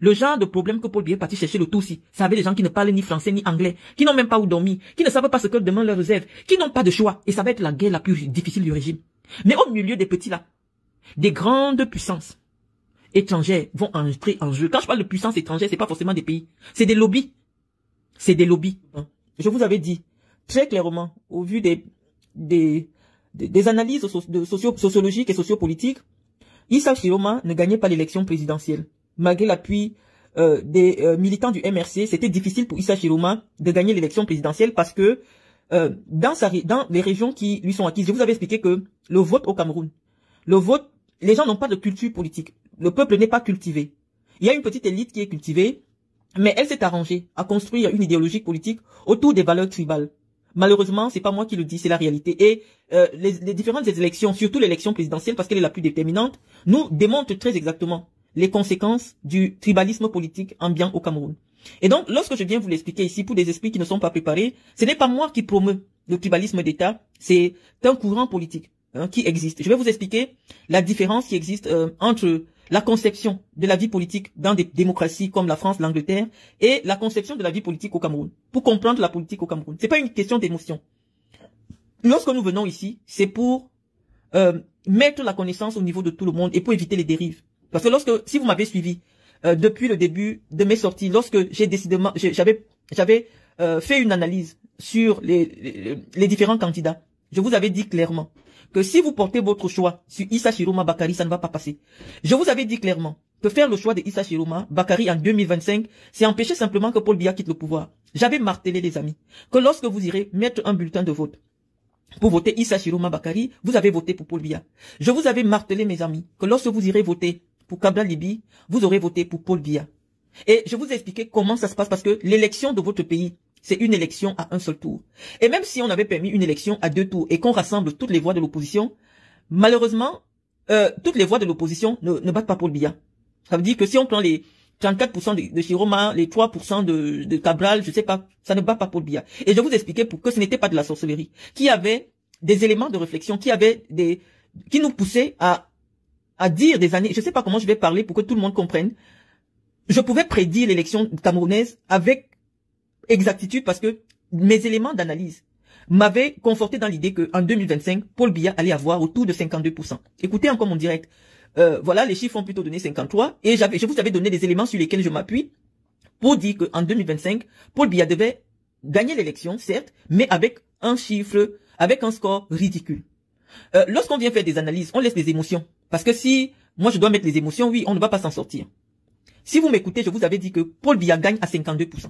Le genre de problème que Paul Biya est parti chercher le Tutsi, c'est avec des gens qui ne parlent ni français ni anglais, qui n'ont même pas où dormir, qui ne savent pas ce que demain leur réserve, qui n'ont pas de choix. Et ça va être la guerre la plus difficile du régime. Mais au milieu des petits là, des grandes puissances étrangères vont entrer en jeu. Quand je parle de puissance étrangère, c'est pas forcément des pays. C'est des lobbies. C'est des lobbies. Je vous avais dit très clairement, au vu des analyses sociologiques et sociopolitiques, Issa Chiroma ne gagnait pas l'élection présidentielle. Malgré l'appui des militants du MRC, c'était difficile pour Issa Chiroma de gagner l'élection présidentielle parce que dans les régions qui lui sont acquises, je vous avais expliqué que le vote au Cameroun, les gens n'ont pas de culture politique. Le peuple n'est pas cultivé. Il y a une petite élite qui est cultivée, mais elle s'est arrangée à construire une idéologie politique autour des valeurs tribales. Malheureusement, c'est pas moi qui le dis, c'est la réalité. Et les différentes élections, surtout l'élection présidentielle, parce qu'elle est la plus déterminante, nous démontrent très exactement les conséquences du tribalisme politique ambiant au Cameroun. Et donc, lorsque je viens vous l'expliquer ici, pour des esprits qui ne sont pas préparés, ce n'est pas moi qui promeut le tribalisme d'État, c'est un courant politique qui existe. Je vais vous expliquer la différence qui existe entre la conception de la vie politique dans des démocraties comme la France, l'Angleterre, et la conception de la vie politique au Cameroun. Pour comprendre la politique au Cameroun, c'est pas une question d'émotion. Lorsque nous venons ici, c'est pour mettre la connaissance au niveau de tout le monde et pour éviter les dérives. Parce que si vous m'avez suivi depuis le début de mes sorties, lorsque j'avais fait une analyse sur les différents candidats, je vous avais dit clairement que si vous portez votre choix sur Issa Chiroma Bakary, ça ne va pas passer. Je vous avais dit clairement que faire le choix de Issa Chiroma Bakary en 2025, c'est empêcher simplement que Paul Biya quitte le pouvoir. J'avais martelé, les amis, que lorsque vous irez mettre un bulletin de vote pour voter Issa Chiroma Bakary, vous avez voté pour Paul Biya. Je vous avais martelé, mes amis, que lorsque vous irez voter pour Kabla Libi, vous aurez voté pour Paul Biya. Et je vous ai expliqué comment ça se passe parce que l'élection de votre pays, c'est une élection à un seul tour. Et même si on avait permis une élection à 2 tours et qu'on rassemble toutes les voix de l'opposition, malheureusement, toutes les voix de l'opposition ne battent pas Paul Biya. Ça veut dire que si on prend les 34% de Chiroma, les 3% de Cabral, je sais pas, ça ne bat pas Paul Biya. Et je vous expliquais pour que ce n'était pas de la sorcellerie, qui avait des éléments de réflexion, qui nous poussaient à dire des années, je sais pas comment je vais parler pour que tout le monde comprenne. Je pouvais prédire l'élection camerounaise avec exactitude parce que mes éléments d'analyse m'avaient conforté dans l'idée qu'en 2025, Paul Biya allait avoir autour de 52%. Écoutez encore mon direct. Voilà, les chiffres ont plutôt donné 53 et je vous avais donné des éléments sur lesquels je m'appuie pour dire qu'en 2025, Paul Biya devait gagner l'élection, certes, mais avec un score ridicule. Lorsqu'on vient faire des analyses, on laisse les émotions. Parce que si moi je dois mettre les émotions, oui, on ne va pas s'en sortir. Si vous m'écoutez, je vous avais dit que Paul Biya gagne à 52%.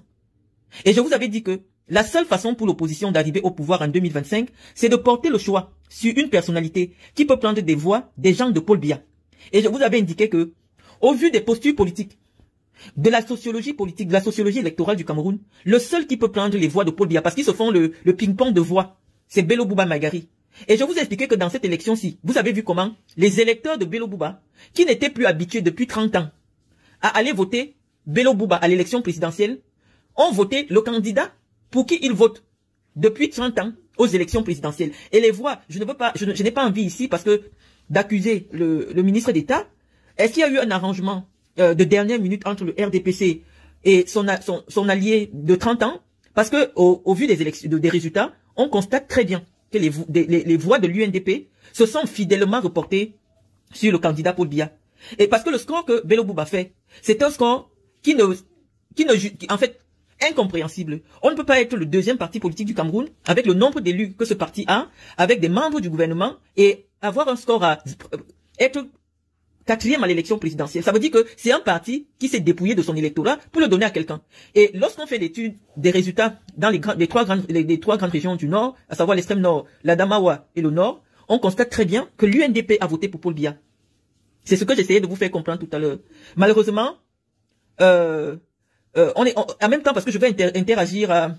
Et je vous avais dit que la seule façon pour l'opposition d'arriver au pouvoir en 2025, c'est de porter le choix sur une personnalité qui peut prendre des voix des gens de Paul Biya. Et je vous avais indiqué que, au vu des postures politiques, de la sociologie politique, de la sociologie électorale du Cameroun, le seul qui peut prendre les voix de Paul Biya, parce qu'ils se font le ping-pong de voix, c'est Bello Bouba Magari. Et je vous ai expliqué que dans cette élection-ci, vous avez vu comment les électeurs de Bello Bouba, qui n'étaient plus habitués depuis 30 ans à aller voter Bello Bouba à l'élection présidentielle, ont voté le candidat pour qui ils votent depuis 30 ans aux élections présidentielles. Et les voix, je n'ai pas envie ici parce que d'accuser le ministre d'État. Est-ce qu'il y a eu un arrangement de dernière minute entre le RDPC et son allié de 30 ans? Parce que au vu des résultats, on constate très bien que les voix de l'UNDP se sont fidèlement reportées sur le candidat Paul Biya. Et parce que le score que Bello Bouba fait, c'est un score en fait, incompréhensible. On ne peut pas être le deuxième parti politique du Cameroun avec le nombre d'élus que ce parti a, avec des membres du gouvernement et avoir un score à être 4e à l'élection présidentielle. Ça veut dire que c'est un parti qui s'est dépouillé de son électorat pour le donner à quelqu'un. Et lorsqu'on fait l'étude des résultats dans les trois grandes régions du Nord, à savoir l'extrême Nord, l'Adamawa et le Nord, on constate très bien que l'UNDP a voté pour Paul Biya. C'est ce que j'essayais de vous faire comprendre tout à l'heure. Malheureusement, en même temps, parce que je vais interagir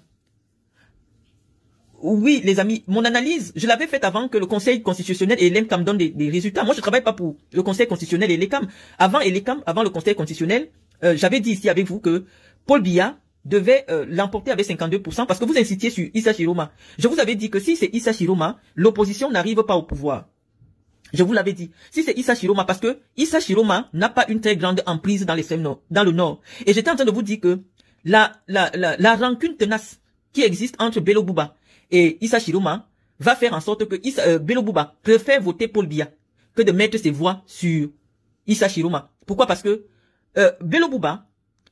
oui, les amis, mon analyse, je l'avais faite avant que le Conseil constitutionnel et l'ENCAM donnent des résultats. Moi, je travaille pas pour le Conseil constitutionnel et l'ENCAM. Avant le Conseil constitutionnel, j'avais dit ici avec vous que Paul Biya devait l'emporter avec 52% parce que vous incitiez sur Issa Chiroma. Je vous avais dit que si c'est Issa Chiroma, l'opposition n'arrive pas au pouvoir. Je vous l'avais dit. Si c'est Issa Chiroma, parce que Issa Chiroma n'a pas une très grande emprise dans l'extrême nord, dans le nord. Et j'étais en train de vous dire que la rancune tenace qui existe entre Bello Bouba et Issa Chiroma va faire en sorte que Bello Bouba préfère voter Paul Biya que de mettre ses voix sur Issa Chiroma. Pourquoi? Parce que Bello Bouba,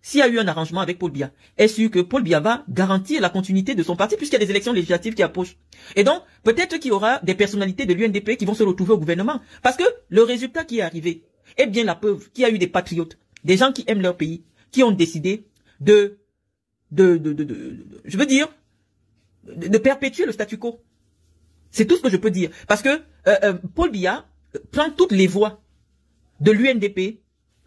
s'il y a eu un arrangement avec Paul Biya, est sûr que Paul Biya va garantir la continuité de son parti puisqu'il y a des élections législatives qui approchent. Et donc, peut-être qu'il y aura des personnalités de l'UNDP qui vont se retrouver au gouvernement. Parce que le résultat qui est arrivé est bien la preuve qu'il y a eu des patriotes, des gens qui aiment leur pays, qui ont décidé de perpétuer le statu quo. C'est tout ce que je peux dire. Parce que Paul Biya prend toutes les voix de l'UNDP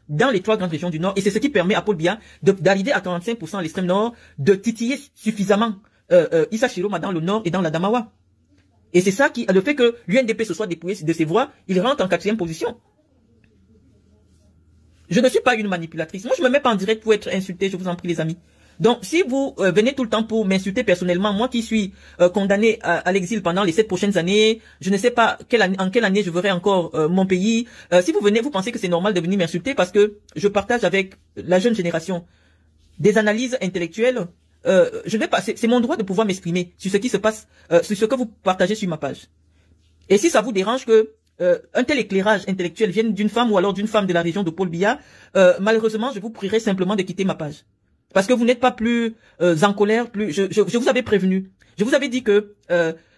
dans les 3 grandes régions du Nord, et c'est ce qui permet à Paul Biya d'arriver à 45% à l'extrême Nord, de titiller suffisamment Issa Chiroma dans le Nord et dans la Damawa. Et c'est ça qui, le fait que l'UNDP se soit dépouillé de ses voix, il rentre en 4e position. Je ne suis pas une manipulatrice. Moi, je me mets pas en direct pour être insulté, je vous en prie les amis. Donc, si vous venez tout le temps pour m'insulter personnellement, moi qui suis condamné à l'exil pendant les 7 prochaines années, je ne sais pas en quelle année je verrai encore mon pays. Si vous venez, vous pensez que c'est normal de venir m'insulter parce que je partage avec la jeune génération des analyses intellectuelles. Je ne vais pas. C'est mon droit de pouvoir m'exprimer sur ce qui se passe, sur ce que vous partagez sur ma page. Et si ça vous dérange que un tel éclairage intellectuel vienne d'une femme ou alors d'une femme de la région de Paul Biya, malheureusement, je vous prierai simplement de quitter ma page. Parce que vous n'êtes pas plus en colère, je vous avais prévenu. Je vous avais dit que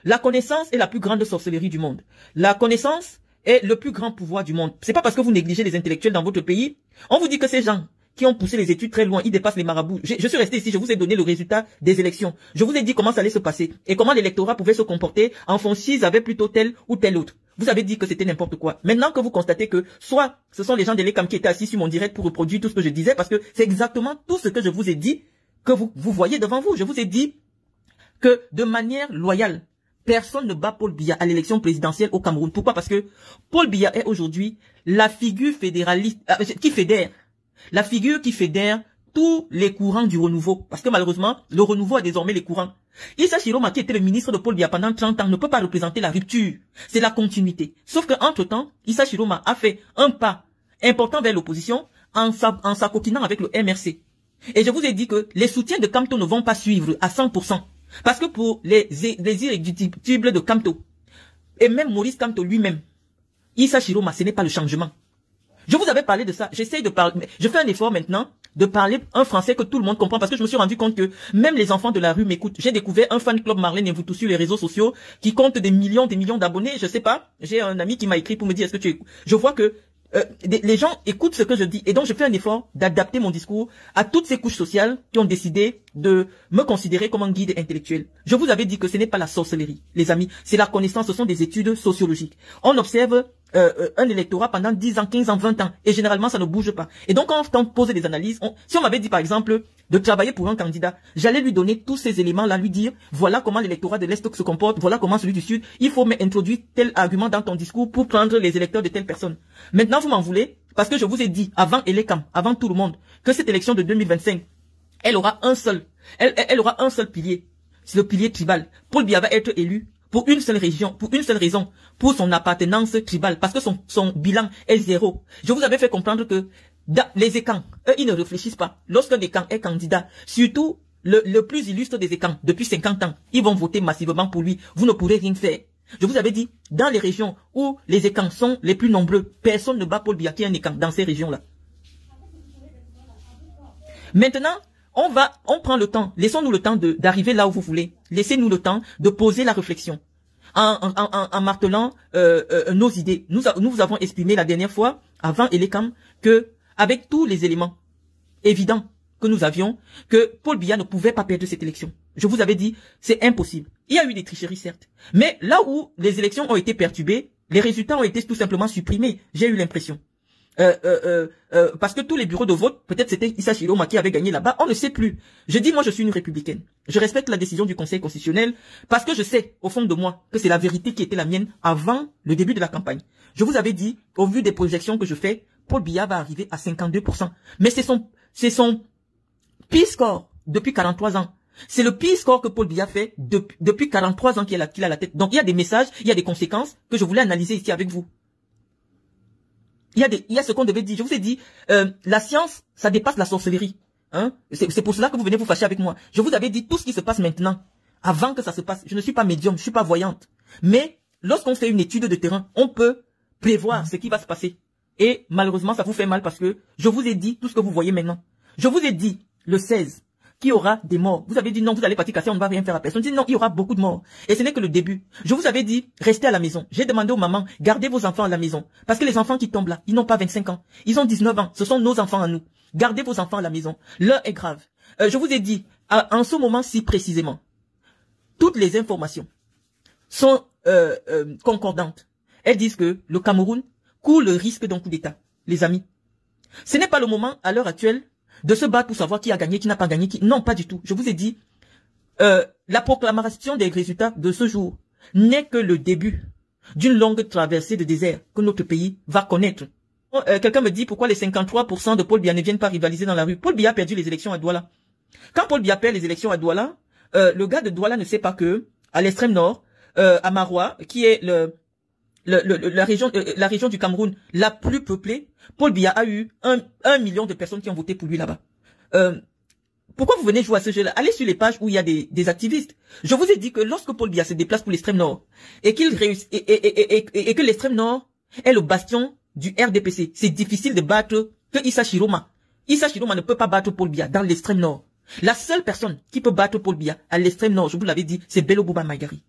la connaissance est la plus grande sorcellerie du monde. La connaissance est le plus grand pouvoir du monde. C'est pas parce que vous négligez les intellectuels dans votre pays. On vous dit que ces gens qui ont poussé les études très loin, ils dépassent les marabouts. Je suis resté ici, je vous ai donné le résultat des élections. Je vous ai dit comment ça allait se passer et comment l'électorat pouvait se comporter en fonction s'ils avaient plutôt tel ou tel autre. Vous avez dit que c'était n'importe quoi. Maintenant que vous constatez que soit ce sont les gens de l'ECAM qui étaient assis sur mon direct pour reproduire tout ce que je disais, parce que c'est exactement tout ce que je vous ai dit que vous voyez devant vous. Je vous ai dit que de manière loyale, personne ne bat Paul Biya à l'élection présidentielle au Cameroun. Pourquoi? Parce que Paul Biya est aujourd'hui la figure fédéraliste qui fédère. La figure qui fédère tous les courants du renouveau. Parce que malheureusement, le renouveau a désormais les courants. Issa Chiroma, qui était le ministre de Paul Biya pendant 30 ans, ne peut pas représenter la rupture. C'est la continuité. Sauf qu'entre temps, Issa Chiroma a fait un pas important vers l'opposition en s'acoquinant avec le MRC. Et je vous ai dit que les soutiens de Kamto ne vont pas suivre à 100%. Parce que pour les irréductibles de Kamto, et même Maurice Kamto lui-même, Issa Chiroma, ce n'est pas le changement. Je vous avais parlé de ça. J'essaye de parler. Je fais un effort maintenant de parler un français que tout le monde comprend parce que je me suis rendu compte que même les enfants de la rue m'écoutent. J'ai découvert un fan club Marlène et vous tous sur les réseaux sociaux qui compte des millions d'abonnés. Je sais pas. J'ai un ami qui m'a écrit pour me dire est-ce que tu écoutes. Je vois que les gens écoutent ce que je dis et donc je fais un effort d'adapter mon discours à toutes ces couches sociales qui ont décidé de me considérer comme un guide intellectuel. Je vous avais dit que ce n'est pas la sorcellerie, les amis, c'est la connaissance, ce sont des études sociologiques. On observe un électorat pendant 10 ans, 15 ans, 20 ans et généralement ça ne bouge pas. Et donc quand on pose des analyses, si on m'avait dit par exemple de travailler pour un candidat, j'allais lui donner tous ces éléments-là, lui dire voilà comment l'électorat de l'Est se comporte, voilà comment celui du Sud, il faut introduire tel argument dans ton discours pour prendre les électeurs de telle personne. Maintenant vous m'en voulez parce que je vous ai dit avant Elekam, avant tout le monde, que cette élection de 2025, elle aura un seul pilier, c'est le pilier tribal. Paul Biya va être élu pour une seule région, pour une seule raison, pour son appartenance tribale, parce que son bilan est 0. Je vous avais fait comprendre que dans les écans, eux, ils ne réfléchissent pas. Lorsqu'un écan est candidat, surtout le plus illustre des écans, depuis 50 ans, ils vont voter massivement pour lui. Vous ne pourrez rien faire. Je vous avais dit, dans les régions où les écans sont les plus nombreux, personne ne bat Paul Biya qui est un écan dans ces régions-là. Maintenant, on prend le temps, laissons-nous le temps d'arriver là où vous voulez. Laissez-nous le temps de poser la réflexion. En martelant nos idées. Nous vous avons exprimé la dernière fois, avant Elekam, que avec tous les éléments évidents que nous avions, que Paul Biya ne pouvait pas perdre cette élection. Je vous avais dit, c'est impossible. Il y a eu des tricheries, certes. Mais là où les élections ont été perturbées, les résultats ont été tout simplement supprimés. J'ai eu l'impression. Parce que tous les bureaux de vote, peut-être c'était Issa Chiroma qui avait gagné là-bas, on ne sait plus. Je dis, moi je suis une républicaine. Je respecte la décision du Conseil constitutionnel parce que je sais, au fond de moi, que c'est la vérité qui était la mienne avant le début de la campagne. Je vous avais dit, au vu des projections que je fais, Paul Biya va arriver à 52%. Mais c'est son pire score depuis 43 ans. C'est le pire score que Paul Biya fait depuis 43 ans qu'il a la tête. Donc il y a des messages, il y a des conséquences que je voulais analyser ici avec vous. Il y a ce qu'on devait dire. Je vous ai dit, la science, ça dépasse la sorcellerie. Hein? C'est pour cela que vous venez vous fâcher avec moi. Je vous avais dit tout ce qui se passe maintenant, avant que ça se passe. Je ne suis pas médium, je suis pas voyante. Mais lorsqu'on fait une étude de terrain, on peut prévoir ce qui va se passer. Et malheureusement, ça vous fait mal parce que je vous ai dit tout ce que vous voyez maintenant. Je vous ai dit, le 16, qu'il y aura des morts. Vous avez dit non, vous allez partir casser, on ne va rien faire à personne. Je dis non, il y aura beaucoup de morts. Et ce n'est que le début. Je vous avais dit, restez à la maison. J'ai demandé aux mamans, gardez vos enfants à la maison. Parce que les enfants qui tombent là, ils n'ont pas 25 ans. Ils ont 19 ans. Ce sont nos enfants à nous. Gardez vos enfants à la maison. L'heure est grave. Je vous ai dit, en ce moment-ci précisément, toutes les informations sont concordantes. Elles disent que le Cameroun court le risque d'un coup d'État. Les amis, ce n'est pas le moment, à l'heure actuelle, de se battre pour savoir qui a gagné, qui n'a pas gagné, qui... Non, pas du tout. Je vous ai dit, la proclamation des résultats de ce jour n'est que le début d'une longue traversée de désert que notre pays va connaître. Quelqu'un me dit pourquoi les 53% de Paul Biya ne viennent pas rivaliser dans la rue. Paul Biya a perdu les élections à Douala. Quand Paul Biya perd les élections à Douala, le gars de Douala ne sait pas que, à l'extrême nord, à Maroua, qui est la région du Cameroun la plus peuplée, Paul Biya a eu 1 million de personnes qui ont voté pour lui là-bas. Pourquoi vous venez jouer à ce jeu-là? Allez sur les pages où il y a des activistes. Je vous ai dit que lorsque Paul Biya se déplace pour l'extrême nord et qu'il réussit et que l'extrême nord est le bastion du RDPC, c'est difficile de battre que Issa Chiroma. Issa Chiroma ne peut pas battre Paul Biya dans l'extrême nord. La seule personne qui peut battre Paul Biya à l'extrême nord, je vous l'avais dit, c'est Bello Bouba Maïgari.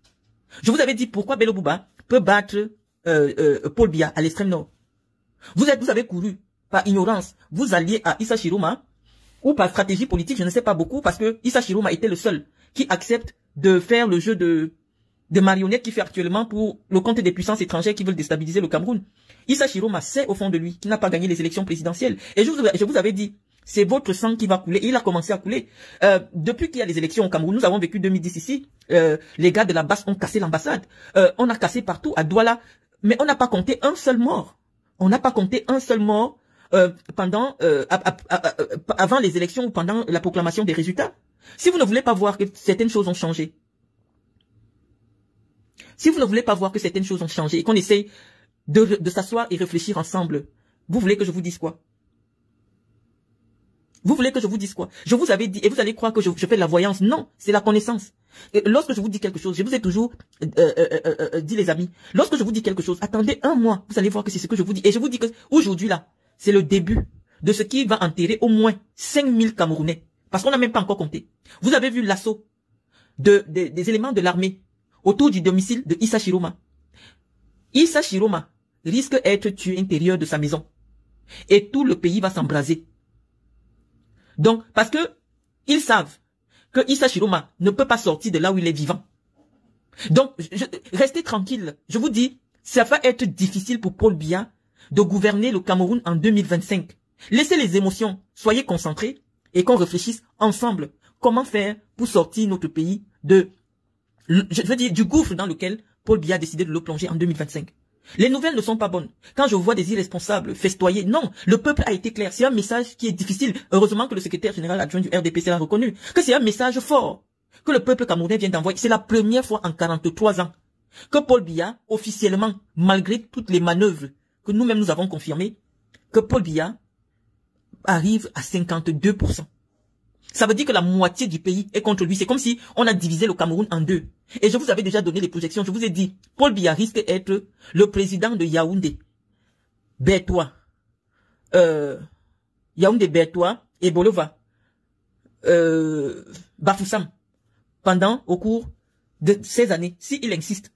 Je vous avais dit pourquoi Bello Bouba peut battre Paul Biya à l'extrême nord. Vous avez couru par ignorance. Vous alliez à Issa Chiroma ou par stratégie politique, je ne sais pas beaucoup, parce que Issa Chiroma était le seul qui accepte de faire le jeu de marionnette qu'il fait actuellement pour le compte des puissances étrangères qui veulent déstabiliser le Cameroun. Issa Chiroma sait au fond de lui qu'il n'a pas gagné les élections présidentielles. Et je vous avais dit, c'est votre sang qui va couler. Et il a commencé à couler. Depuis qu'il y a les élections au Cameroun, nous avons vécu 2010 ici. Les gars de la base ont cassé l'ambassade. On a cassé partout, à Douala. Mais on n'a pas compté un seul mort. On n'a pas compté un seul mort avant les élections ou pendant la proclamation des résultats. Si vous ne voulez pas voir que certaines choses ont changé, si vous ne voulez pas voir que certaines choses ont changé et qu'on essaye de s'asseoir et réfléchir ensemble, vous voulez que je vous dise quoi? Vous voulez que je vous dise quoi? Je vous avais dit, et vous allez croire que je fais de la voyance. Non, c'est la connaissance. Et lorsque je vous dis quelque chose, je vous ai toujours dit, les amis, lorsque je vous dis quelque chose, attendez un mois, vous allez voir que c'est ce que je vous dis. Et je vous dis que aujourd'hui là, c'est le début de ce qui va enterrer au moins 5000 Camerounais. Parce qu'on n'a même pas encore compté. Vous avez vu l'assaut des éléments de l'armée autour du domicile de Issa Chiroma. Issa Chiroma risque d'être tué à l'intérieur de sa maison. Et tout le pays va s'embraser. Donc, parce que ils savent que Issa Chiroma ne peut pas sortir de là où il est vivant. Donc, restez tranquille. Je vous dis, ça va être difficile pour Paul Biya de gouverner le Cameroun en 2025. Laissez les émotions, soyez concentrés et qu'on réfléchisse ensemble comment faire pour sortir notre pays du gouffre dans lequel Paul Biya a décidé de le plonger en 2025. Les nouvelles ne sont pas bonnes. Quand je vois des irresponsables festoyer, non, le peuple a été clair. C'est un message qui est difficile. Heureusement que le secrétaire général adjoint du RDPC l'a reconnu. Que c'est un message fort que le peuple camerounais vient d'envoyer. C'est la première fois en 43 ans que Paul Biya, officiellement, malgré toutes les manœuvres que nous-mêmes nous avons confirmées, que Paul Biya arrive à 52%. Ça veut dire que la moitié du pays est contre lui. C'est comme si on a divisé le Cameroun en deux. Et je vous avais déjà donné les projections. Je vous ai dit, Paul Biya risque d'être le président de Yaoundé, Bertois, Yaoundé, Bertois et Bolova, Bafoussam, au cours de ces années, s'il insiste.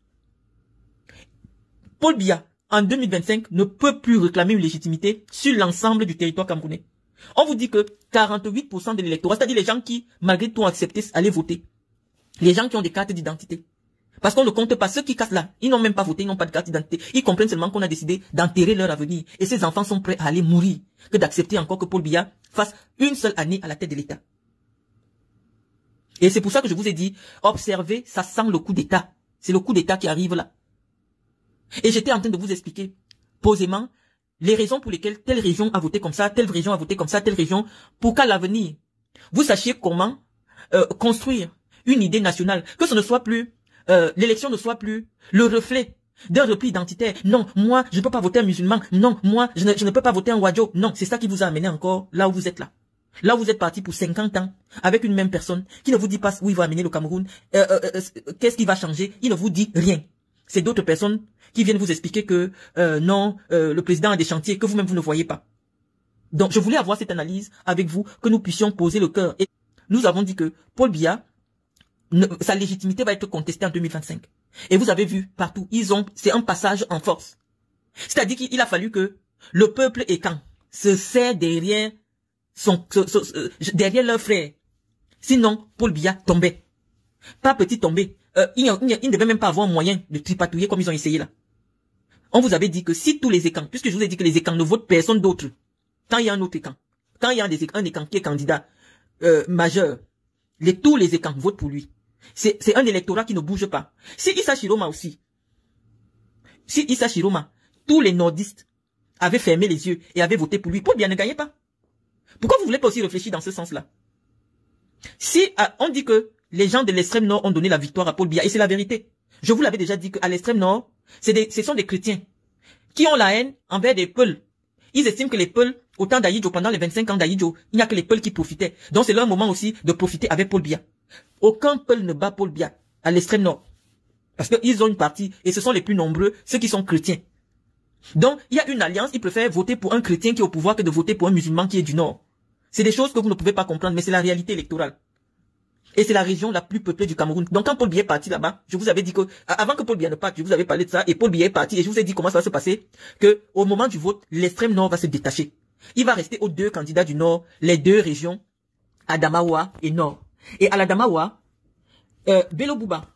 Paul Biya, en 2025, ne peut plus réclamer une légitimité sur l'ensemble du territoire camerounais. On vous dit que 48% de l'électorat, c'est-à-dire les gens qui, malgré tout, ont accepté d'aller voter. Les gens qui ont des cartes d'identité. Parce qu'on ne compte pas ceux qui cassent là. Ils n'ont même pas voté, ils n'ont pas de carte d'identité. Ils comprennent seulement qu'on a décidé d'enterrer leur avenir. Et ces enfants sont prêts à aller mourir que d'accepter encore que Paul Biya fasse une seule année à la tête de l'État. Et c'est pour ça que je vous ai dit, observez, ça sent le coup d'État. C'est le coup d'État qui arrive là. Et j'étais en train de vous expliquer posément les raisons pour lesquelles telle région a voté comme ça, telle région a voté comme ça, telle région, pour qu'à l'avenir, vous sachiez comment construire une idée nationale, que ce ne soit plus, l'élection ne soit plus le reflet d'un repli identitaire. Non, moi, je ne peux pas voter un musulman. Non, moi, je ne peux pas voter un Wadjo. Non, c'est ça qui vous a amené encore là où vous êtes là. Là où vous êtes parti pour 50 ans avec une même personne qui ne vous dit pas où il va amener le Cameroun, qu'est-ce qui va changer. Il ne vous dit rien. C'est d'autres personnes qui viennent vous expliquer que non, le président a des chantiers que vous-même vous ne voyez pas. Donc, je voulais avoir cette analyse avec vous, que nous puissions poser le cœur. Et nous avons dit que Paul Biya, sa légitimité va être contestée en 2025. Et vous avez vu partout, c'est un passage en force. C'est-à-dire qu'il a fallu que le peuple écan se serre derrière derrière leur frère. Sinon, Paul Biya tombait. Pas petit tombé. Il ne devait même pas avoir moyen de tripatouiller comme ils ont essayé là. On vous avait dit que si tous les écans, puisque je vous ai dit que les écans ne votent personne d'autre, quand il y a un autre écan, quand il y a un écan qui est candidat majeur, tous les écans votent pour lui. C'est un électorat qui ne bouge pas. Si Issa Chiroma aussi, tous les nordistes avaient fermé les yeux et avaient voté pour lui, Paul Biya ne gagnait pas. Pourquoi vous voulez pas aussi réfléchir dans ce sens-là? Si on dit que les gens de l'extrême nord ont donné la victoire à Paul Biya, et c'est la vérité. Je vous l'avais déjà dit qu'à l'extrême nord, ce sont des chrétiens qui ont la haine envers des Peuls. Ils estiment que les Peuls, au temps d'Ahidjo, pendant les 25 ans d'Ahidjo, il n'y a que les Peuls qui profitaient. Donc c'est leur moment aussi de profiter avec Paul Biya. Aucun Peul ne bat Paul Biya à l'extrême nord. Parce qu'ils ont une partie, et ce sont les plus nombreux, ceux qui sont chrétiens. Donc, il y a une alliance, ils préfèrent voter pour un chrétien qui est au pouvoir que de voter pour un musulman qui est du nord. C'est des choses que vous ne pouvez pas comprendre, mais c'est la réalité électorale. Et c'est la région la plus peuplée du Cameroun. Donc quand Paul Biya est parti là-bas, je vous avais dit que, avant que Paul Biya ne parte, je vous avais parlé de ça, et Paul Biya est parti, et je vous ai dit comment ça va se passer, que au moment du vote, l'extrême nord va se détacher. Il va rester aux deux candidats du nord, les deux régions, Adamawa et Nord. Et à l'Adamawa, Bello Bouba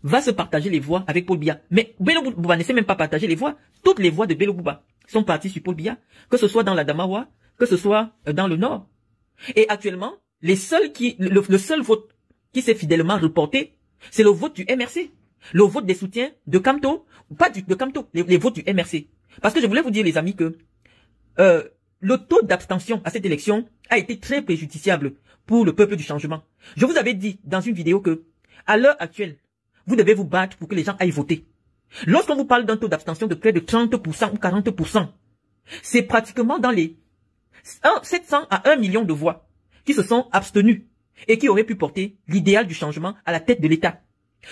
va se partager les voix avec Paul Biya. Mais Bello Bouba ne sait même pas partager les voix. Toutes les voix de Bello Bouba sont parties sur Paul Biya, que ce soit dans l'Adamawa, que ce soit dans le Nord. Et actuellement, le seul vote qui s'est fidèlement reporté, c'est le vote du MRC. Le vote des soutiens de Kamto, pas de Kamto, les votes du MRC. Parce que je voulais vous dire, les amis, que le taux d'abstention à cette élection a été très préjudiciable pour le peuple du changement. Je vous avais dit dans une vidéo que, à l'heure actuelle, vous devez vous battre pour que les gens aillent voter. Lorsqu'on vous parle d'un taux d'abstention de près de 30% ou 40%, c'est pratiquement dans les 700 à 1 million de voix qui se sont abstenus et qui auraient pu porter l'idéal du changement à la tête de l'État.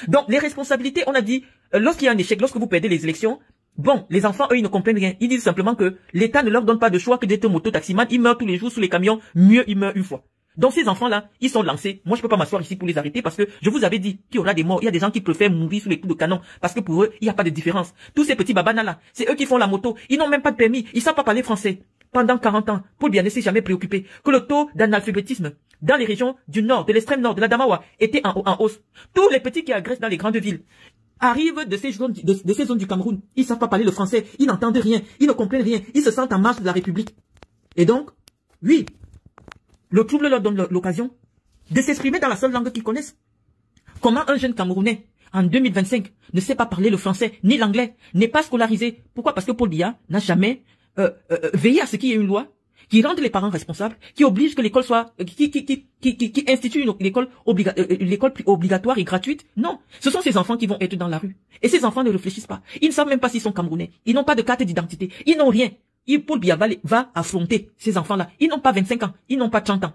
Donc, les responsabilités, on a dit, lorsqu'il y a un échec, lorsque vous perdez les élections, bon, les enfants, eux, ils ne comprennent rien. Ils disent simplement que l'État ne leur donne pas de choix que d'être moto-taximan. Ils meurent tous les jours sous les camions, mieux ils meurent une fois. Donc ces enfants-là, ils sont lancés. Moi, je peux pas m'asseoir ici pour les arrêter parce que je vous avais dit qu'il y aura des morts. Il y a des gens qui préfèrent mourir sous les coups de canon parce que pour eux, il n'y a pas de différence. Tous ces petits babanas-là, c'est eux qui font la moto. Ils n'ont même pas de permis. Ils savent pas parler français. Pendant 40 ans, Paul Biya ne s'est jamais préoccupé que le taux d'analphabétisme dans les régions du nord, de l'extrême nord, de l'Adamawa, était en hausse. Tous les petits qui agressent dans les grandes villes arrivent de ces zones du Cameroun. Ils savent pas parler le français. Ils n'entendent rien. Ils ne comprennent rien. Ils se sentent en marge de la République. Et donc, oui, le trouble leur donne l'occasion de s'exprimer dans la seule langue qu'ils connaissent. Comment un jeune Camerounais, en 2025, ne sait pas parler le français, ni l'anglais, n'est pas scolarisé? Pourquoi? Parce que Paul Biya n'a jamais veillé à ce qu'il y ait une loi qui rende les parents responsables, qui oblige que l'école soit, qui institue l'école obligatoire et gratuite. Non. Ce sont ces enfants qui vont être dans la rue. Et ces enfants ne réfléchissent pas. Ils ne savent même pas s'ils sont Camerounais. Ils n'ont pas de carte d'identité. Ils n'ont rien. Paul Biya va affronter ces enfants-là. Ils n'ont pas 25 ans. Ils n'ont pas 30 ans.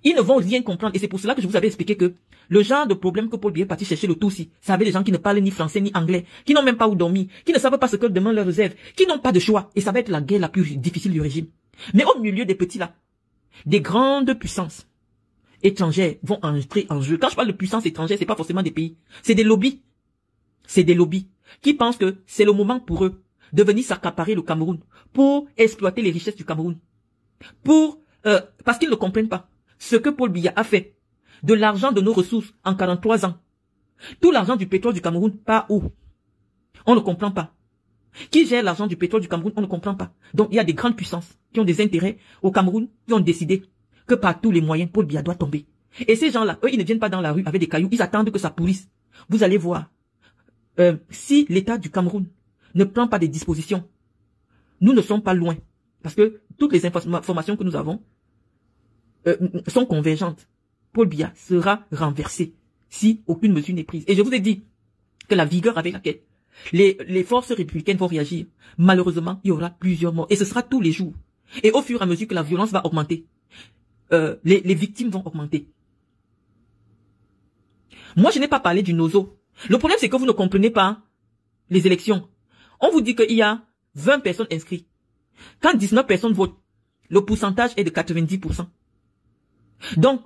Ils ne vont rien comprendre. Et c'est pour cela que je vous avais expliqué que le genre de problème que Paul Biya est parti chercher le Tutsi, ça avait des gens qui ne parlent ni français ni anglais, qui n'ont même pas où dormir, qui ne savent pas ce que demain leur réserve, qui n'ont pas de choix. Et ça va être la guerre la plus difficile du régime. Mais au milieu des petits là, des grandes puissances étrangères vont entrer en jeu. Quand je parle de puissance étrangère, c'est pas forcément des pays. C'est des lobbies. C'est des lobbies qui pensent que c'est le moment pour eux de venir s'accaparer le Cameroun pour exploiter les richesses du Cameroun. Parce qu'ils ne comprennent pas ce que Paul Biya a fait de l'argent de nos ressources en 43 ans. Tout l'argent du pétrole du Cameroun part où? On ne comprend pas. Qui gère l'argent du pétrole du Cameroun? On ne comprend pas. Donc il y a des grandes puissances qui ont des intérêts au Cameroun, qui ont décidé que par tous les moyens, Paul Biya doit tomber. Et ces gens-là, eux, ils ne viennent pas dans la rue avec des cailloux, ils attendent que ça pourrisse. Vous allez voir, si l'État du Cameroun ne prend pas des dispositions, nous ne sommes pas loin. Parce que toutes les informations que nous avons sont convergentes. Paul Biya sera renversé si aucune mesure n'est prise. Et je vous ai dit que la vigueur avec laquelle les forces républicaines vont réagir. Malheureusement, il y aura plusieurs morts. Et ce sera tous les jours. Et au fur et à mesure que la violence va augmenter, les victimes vont augmenter. Moi, je n'ai pas parlé du Nozo. Le problème, c'est que vous ne comprenez pas les élections. On vous dit qu'il y a 20 personnes inscrites. Quand 19 personnes votent, le pourcentage est de 90%. Donc,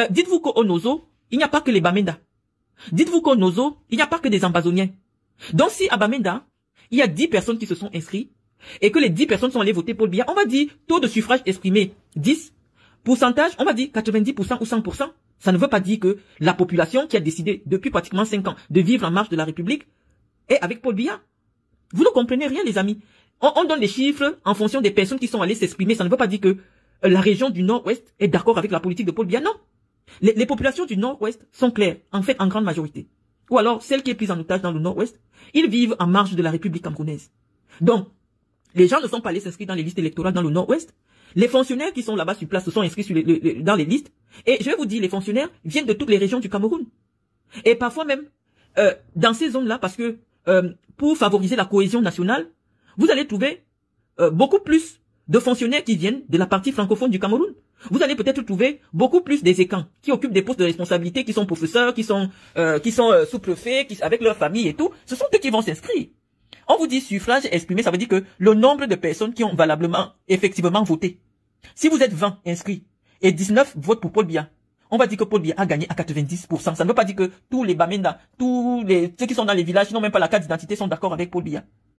dites-vous qu'au Nozo, il n'y a pas que les Bamenda. Dites-vous qu'au Nozo, il n'y a pas que des Ambazoniens. Donc, si à Bamenda, il y a 10 personnes qui se sont inscrites, et que les 10 personnes sont allées voter Paul Biya, on va dire taux de suffrage exprimé 10, pourcentage, on va dire 90% ou 100%. Ça ne veut pas dire que la population qui a décidé depuis pratiquement 5 ans de vivre en marge de la République est avec Paul Biya. Vous ne comprenez rien, les amis. On donne des chiffres en fonction des personnes qui sont allées s'exprimer. Ça ne veut pas dire que la région du Nord-Ouest est d'accord avec la politique de Paul Biya. Non. Les populations du Nord-Ouest sont claires, en fait, en grande majorité. Ou alors, celles qui est prise en otage dans le Nord-Ouest, ils vivent en marge de la République camerounaise. Donc, les gens ne sont pas allés s'inscrire dans les listes électorales dans le Nord-Ouest. Les fonctionnaires qui sont là-bas sur place se sont inscrits dans les listes. Et je vais vous dire, les fonctionnaires viennent de toutes les régions du Cameroun. Et parfois même, dans ces zones-là, parce que pour favoriser la cohésion nationale, vous allez trouver beaucoup plus de fonctionnaires qui viennent de la partie francophone du Cameroun. Vous allez peut-être trouver beaucoup plus des écans qui occupent des postes de responsabilité, qui sont professeurs, qui sont sous-préfets, avec leur famille et tout. Ce sont eux qui vont s'inscrire. On vous dit suffrage exprimé, ça veut dire que le nombre de personnes qui ont valablement, effectivement voté. Si vous êtes 20 inscrits et 19 votent pour Paul Biya, on va dire que Paul Biya a gagné à 90%. Ça ne veut pas dire que tous les Bamenda, ceux qui sont dans les villages, qui n'ont même pas la carte d'identité, sont d'accord avec Paul Biya.